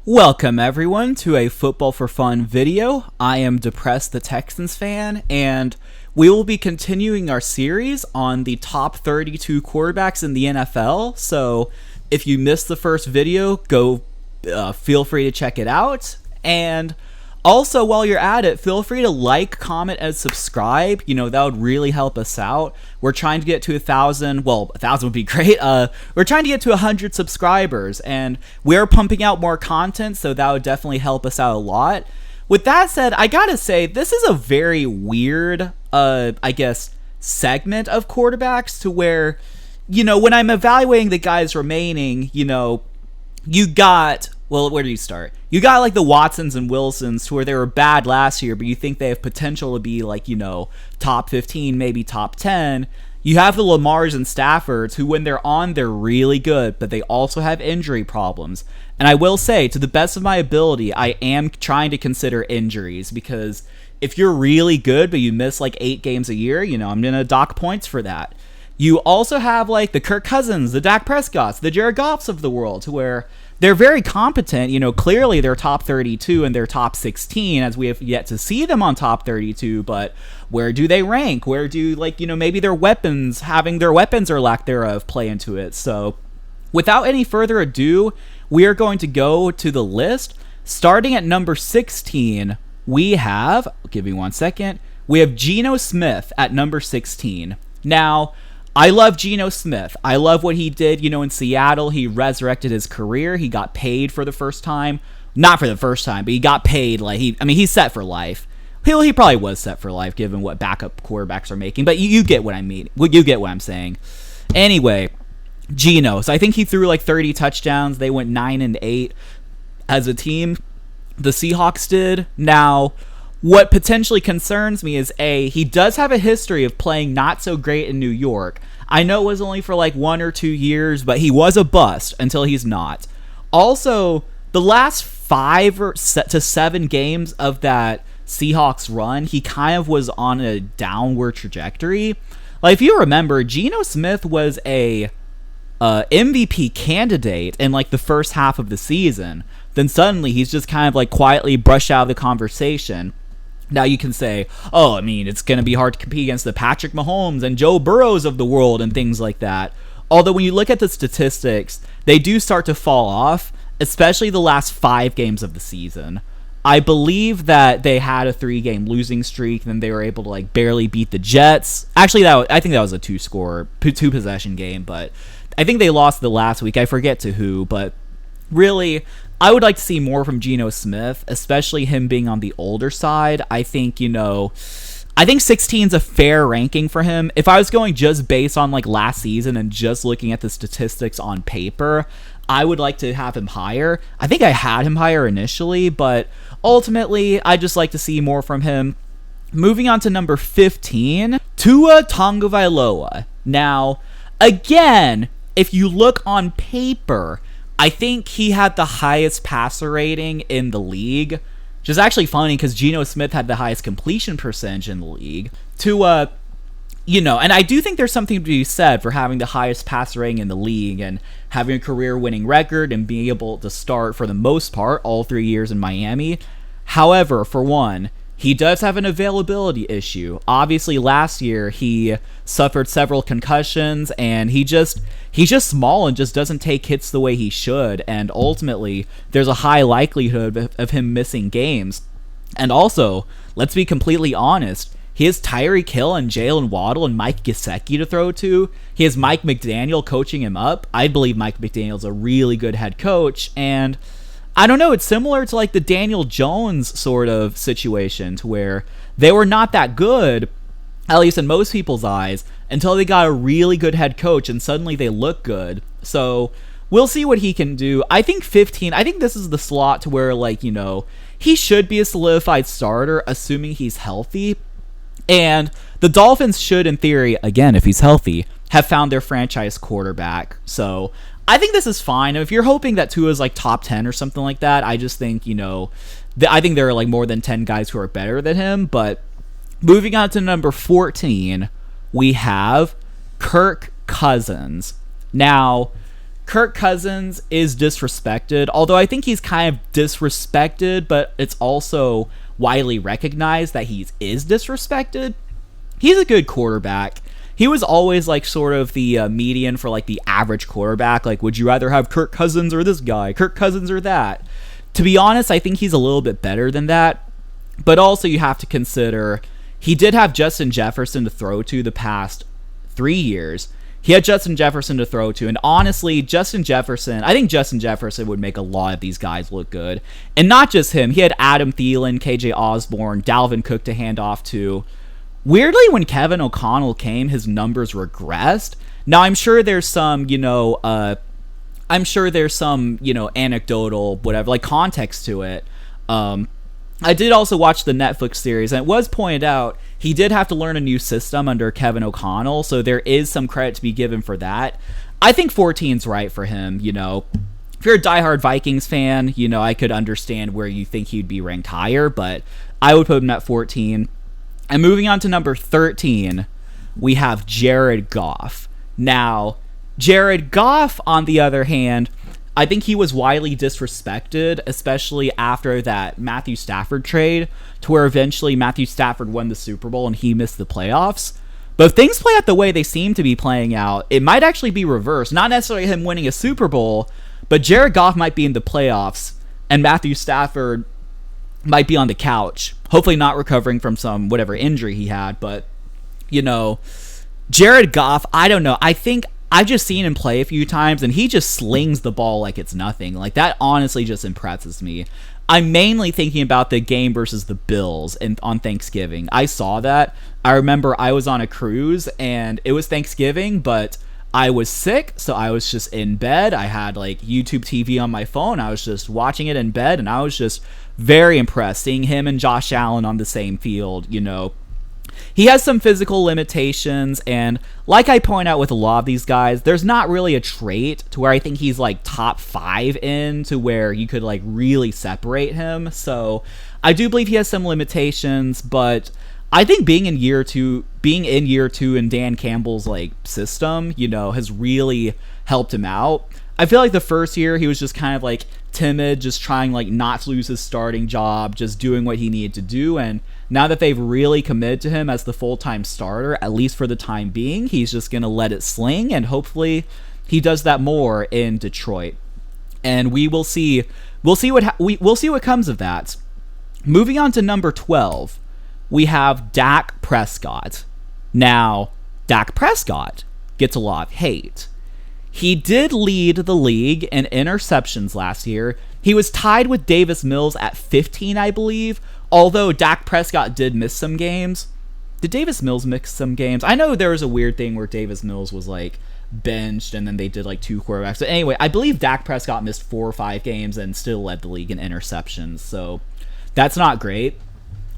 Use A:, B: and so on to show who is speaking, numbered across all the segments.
A: Welcome everyone to a Football for Fun video. I am Depressed the Texans fan, and we will be continuing our series on the top 32 quarterbacks in the NFL. So if you missed the first video, feel free to check it out. And also, while you're at it, feel free to like, comment, and subscribe. That would really help us out. We're trying to get to 1,000. Well, 1,000 would be great. We're trying to get to 100 subscribers, and we're pumping out more content, so that would definitely help us out a lot. With that said, I gotta say, this is a very weird, segment of quarterbacks to where, when I'm evaluating the guys remaining, you got... Well, where do you start? You got like the Watsons and Wilsons to where they were bad last year, but you think they have potential to be like, top 15, maybe top 10. You have the Lamars and Staffords who, when they're on, they're really good, but they also have injury problems. And I will say, to the best of my ability, I am trying to consider injuries, because if you're really good, but you miss like 8 games a year, I'm going to dock points for that. You also have like the Kirk Cousins, the Dak Prescotts, the Jared Goffs of the world, to where they're very competent. Clearly they're top 32 and they're top 16, as we have yet to see them on top 32, but where do they rank? Where do, maybe their weapons, having their weapons or lack thereof, play into it? So without any further ado, we are going to go to the list. Starting at number 16, we have, give me one second, we have Geno Smith at number 16. Now, I love Geno Smith. I love what he did, in Seattle. He resurrected his career. He got paid for the first time. Not for the first time, but he got paid. He's set for life. He probably was set for life, given what backup quarterbacks are making. But you get what I mean. You get what I'm saying. Anyway, Geno. So I think he threw like 30 touchdowns. They went 9-8 as a team. The Seahawks did. Now, what potentially concerns me is, he does have a history of playing not so great in New York. I know it was only for like 1 or 2 years, but he was a bust until he's not. Also, the last 5 to 7 games of that Seahawks run, he kind of was on a downward trajectory. Like, if you remember, Geno Smith was a MVP candidate in like the first half of the season. Then suddenly he's just kind of like quietly brushed out of the conversation. Now you can say, it's going to be hard to compete against the Patrick Mahomes and Joe Burrows of the world and things like that. Although when you look at the statistics, they do start to fall off, especially the last 5 games of the season. I believe that they had a 3-game losing streak, and they were able to like barely beat the Jets. Actually, I think that was a 2-possession game, but I think they lost the last week. I forget to who, but really, I would like to see more from Geno Smith, especially him being on the older side. I think, I think 16 is a fair ranking for him. If I was going just based on like last season and just looking at the statistics on paper, I would like to have him higher. I think I had him higher initially, but ultimately, I just like to see more from him. Moving on to number 15, Tua Tagovailoa. Now, again, if you look on paper, I think he had the highest passer rating in the league, which is actually funny because Geno Smith had the highest completion percentage in the league. And I do think there's something to be said for having the highest passer rating in the league and having a career-winning record and being able to start, for the most part, all 3 years in Miami. However, for one, he does have an availability issue. Obviously, last year, he suffered several concussions, and he's just small and just doesn't take hits the way he should, and ultimately, there's a high likelihood of him missing games. And also, let's be completely honest, he has Tyreek Hill and Jalen Waddle and Mike Gesicki to throw to. He has Mike McDaniel coaching him up. I believe Mike McDaniel's a really good head coach, and I don't know, it's similar to like the Daniel Jones sort of situation, to where they were not that good, at least in most people's eyes, until they got a really good head coach and suddenly they look good. So we'll see what he can do. I think 15, I think this is the slot to where he should be a solidified starter, assuming he's healthy. And the Dolphins should, in theory, again, if he's healthy, have found their franchise quarterback. So I think this is fine. If you're hoping that Tua is like top 10 or something like that, I just think, I think there are like more than 10 guys who are better than him. But moving on to number 14, we have Kirk Cousins. Now, Kirk Cousins is disrespected, although I think he's kind of disrespected, but it's also widely recognized that he is disrespected. He's a good quarterback. He was always like sort of the median for like the average quarterback. Like, would you rather have Kirk Cousins or this guy? Kirk Cousins or that? To be honest, I think he's a little bit better than that. But also you have to consider he did have Justin Jefferson to throw to the past 3 years. He had Justin Jefferson to throw to. And honestly, I think Justin Jefferson would make a lot of these guys look good. And not just him. He had Adam Thielen, KJ Osborne, Dalvin Cook to hand off to. Weirdly, when Kevin O'Connell came, his numbers regressed. Now, I'm sure there's some, anecdotal, whatever, like context to it. I did also watch the Netflix series, and it was pointed out he did have to learn a new system under Kevin O'Connell, so there is some credit to be given for that. I think 14's right for him, If you're a diehard Vikings fan, I could understand where you think he'd be ranked higher, but I would put him at 14. And moving on to number 13, we have Jared Goff. Now, Jared Goff, on the other hand, I think he was widely disrespected, especially after that Matthew Stafford trade, to where eventually Matthew Stafford won the Super Bowl and he missed the playoffs. But if things play out the way they seem to be playing out, it might actually be reversed. Not necessarily him winning a Super Bowl, but Jared Goff might be in the playoffs and Matthew Stafford might be on the couch, hopefully not recovering from some whatever injury he had. But Jared Goff, I don't know, I think I've just seen him play a few times and he just slings the ball like it's nothing. Like, that honestly just impresses me. I'm mainly thinking about the game versus the Bills on Thanksgiving. I saw that. I remember I was on a cruise and it was Thanksgiving, but I was sick, so I was just in bed. I had like YouTube TV on my phone. I was just watching it in bed, and I was just very impressed seeing him and Josh Allen on the same field. He has some physical limitations, and like I point out with a lot of these guys, there's not really a trait to where I think he's like top 5 in to where you could like really separate him. So I do believe he has some limitations, but I think being in year two in Dan Campbell's like system, has really helped him out. I feel like the first year he was just kind of like timid, just trying like not to lose his starting job, just doing what he needed to do. And now that they've really committed to him as the full-time starter, at least for the time being, he's just going to let it sling, and hopefully he does that more in Detroit. And we will see. We'll see what comes of that. Moving on to number 12, we have Dak Prescott. Now, Dak Prescott gets a lot of hate. He did lead the league in interceptions last year. He was tied with Davis Mills at 15, I believe, although Dak Prescott did miss some games. Did Davis Mills miss some games? I know there was a weird thing where Davis Mills was like benched and then they did like 2 quarterbacks. But anyway, I believe Dak Prescott missed 4 or 5 games and still led the league in interceptions. So that's not great.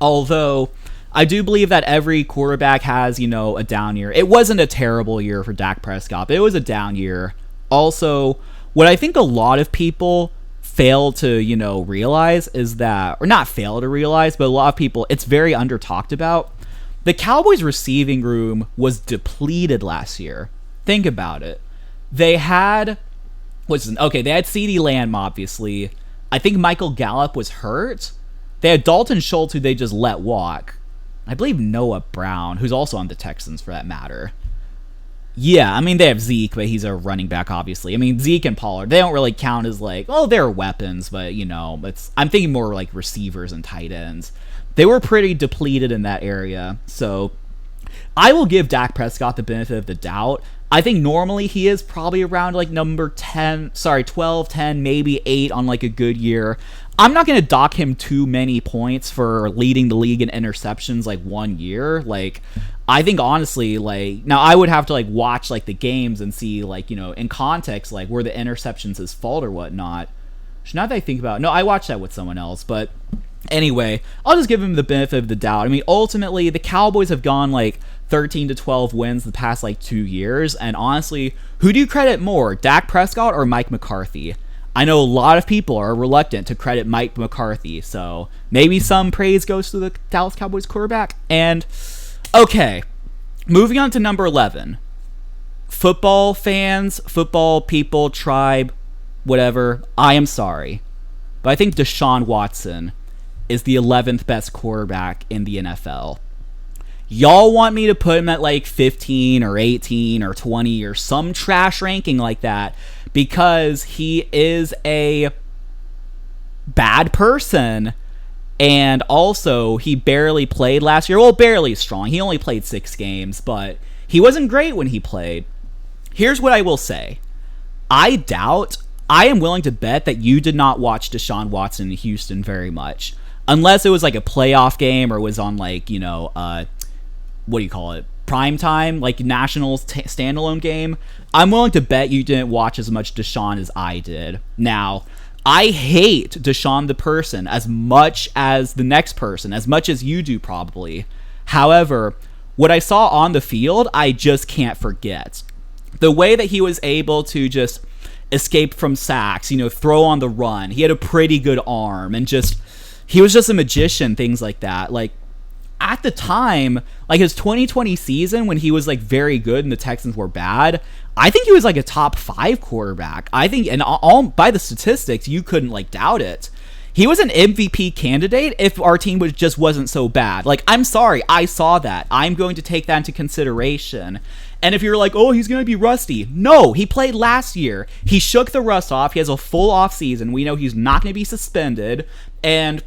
A: Although I do believe that every quarterback has, a down year. It wasn't a terrible year for Dak Prescott, but it was a down year. Also, what I think a lot of people fail to, realize is that, or not fail to realize, but a lot of people, it's very under talked about. The Cowboys receiving room was depleted last year. Think about it. They had, they had CeeDee Lamb, obviously. I think Michael Gallup was hurt. They had Dalton Schultz, who they just let walk. I believe Noah Brown, who's also on the Texans for that matter. Yeah, they have Zeke, but he's a running back, obviously. Zeke and Pollard, they don't really count as like, they're weapons, but, I'm thinking more like receivers and tight ends. They were pretty depleted in that area, so I will give Dak Prescott the benefit of the doubt. I think normally he is probably around like number 12, 10, maybe 8 on like a good year. I'm not going to dock him too many points for leading the league in interceptions like 1 year. Like, I think honestly, like, now I would have to like watch like the games and see like, in context, like where the interceptions his fault or whatnot. Now that I think about it, no, I watched that with someone else, but anyway, I'll just give him the benefit of the doubt. Ultimately, the Cowboys have gone like 13 to 12 wins the past like 2 years, and honestly, who do you credit more, Dak Prescott or Mike McCarthy? I know a lot of people are reluctant to credit Mike McCarthy, so maybe some praise goes to the Dallas Cowboys quarterback. And okay, moving on to number 11, football fans, football people, tribe, whatever, I am sorry. But I think DeShaun Watson is the 11th best quarterback in the NFL. Y'all want me to put him at like 15 or 18 or 20 or some trash ranking like that because he is a bad person, and also he barely played last year. Well, barely strong. He only played 6 games, but he wasn't great when he played. Here's what I will say. I am willing to bet that you did not watch DeShaun Watson in Houston very much. Unless it was like a playoff game or was on like, what do you call it? Prime time, like Nationals standalone game. I'm willing to bet you didn't watch as much DeShaun as I did. Now, I hate DeShaun the person as much as the next person, as much as you do probably. However, what I saw on the field, I just can't forget. The way that he was able to just escape from sacks, throw on the run. He had a pretty good arm, and he was just a magician, things like that. Like, at the time, like his 2020 season when he was like very good and the Texans were bad, I think he was like a top 5 quarterback. I think, and all by the statistics, you couldn't like doubt it. He was an MVP candidate if our team just wasn't so bad. Like, I'm sorry, I saw that. I'm going to take that into consideration. And if you're like, oh, he's going to be rusty. No, he played last year. He shook the rust off. He has a full off season. We know he's not going to be suspended. And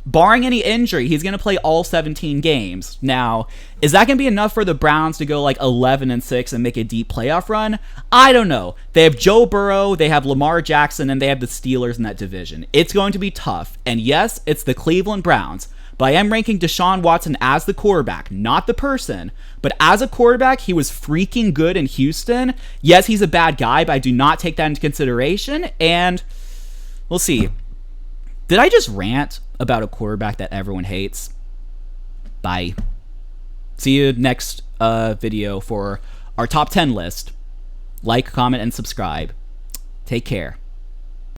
A: barring any injury, he's going to play all 17 games. Now, is that going to be enough for the Browns to go like 11-6 and make a deep playoff run? I don't know. They have Joe Burrow, they have Lamar Jackson, and they have the Steelers in that division. It's going to be tough. And yes, it's the Cleveland Browns. But I am ranking DeShaun Watson as the quarterback, not the person. But as a quarterback, he was freaking good in Houston. Yes, he's a bad guy, but I do not take that into consideration. And we'll see. Did I just rant about a quarterback that everyone hates? Bye. See you next video for our top 10 list. Like, comment, and subscribe. Take care.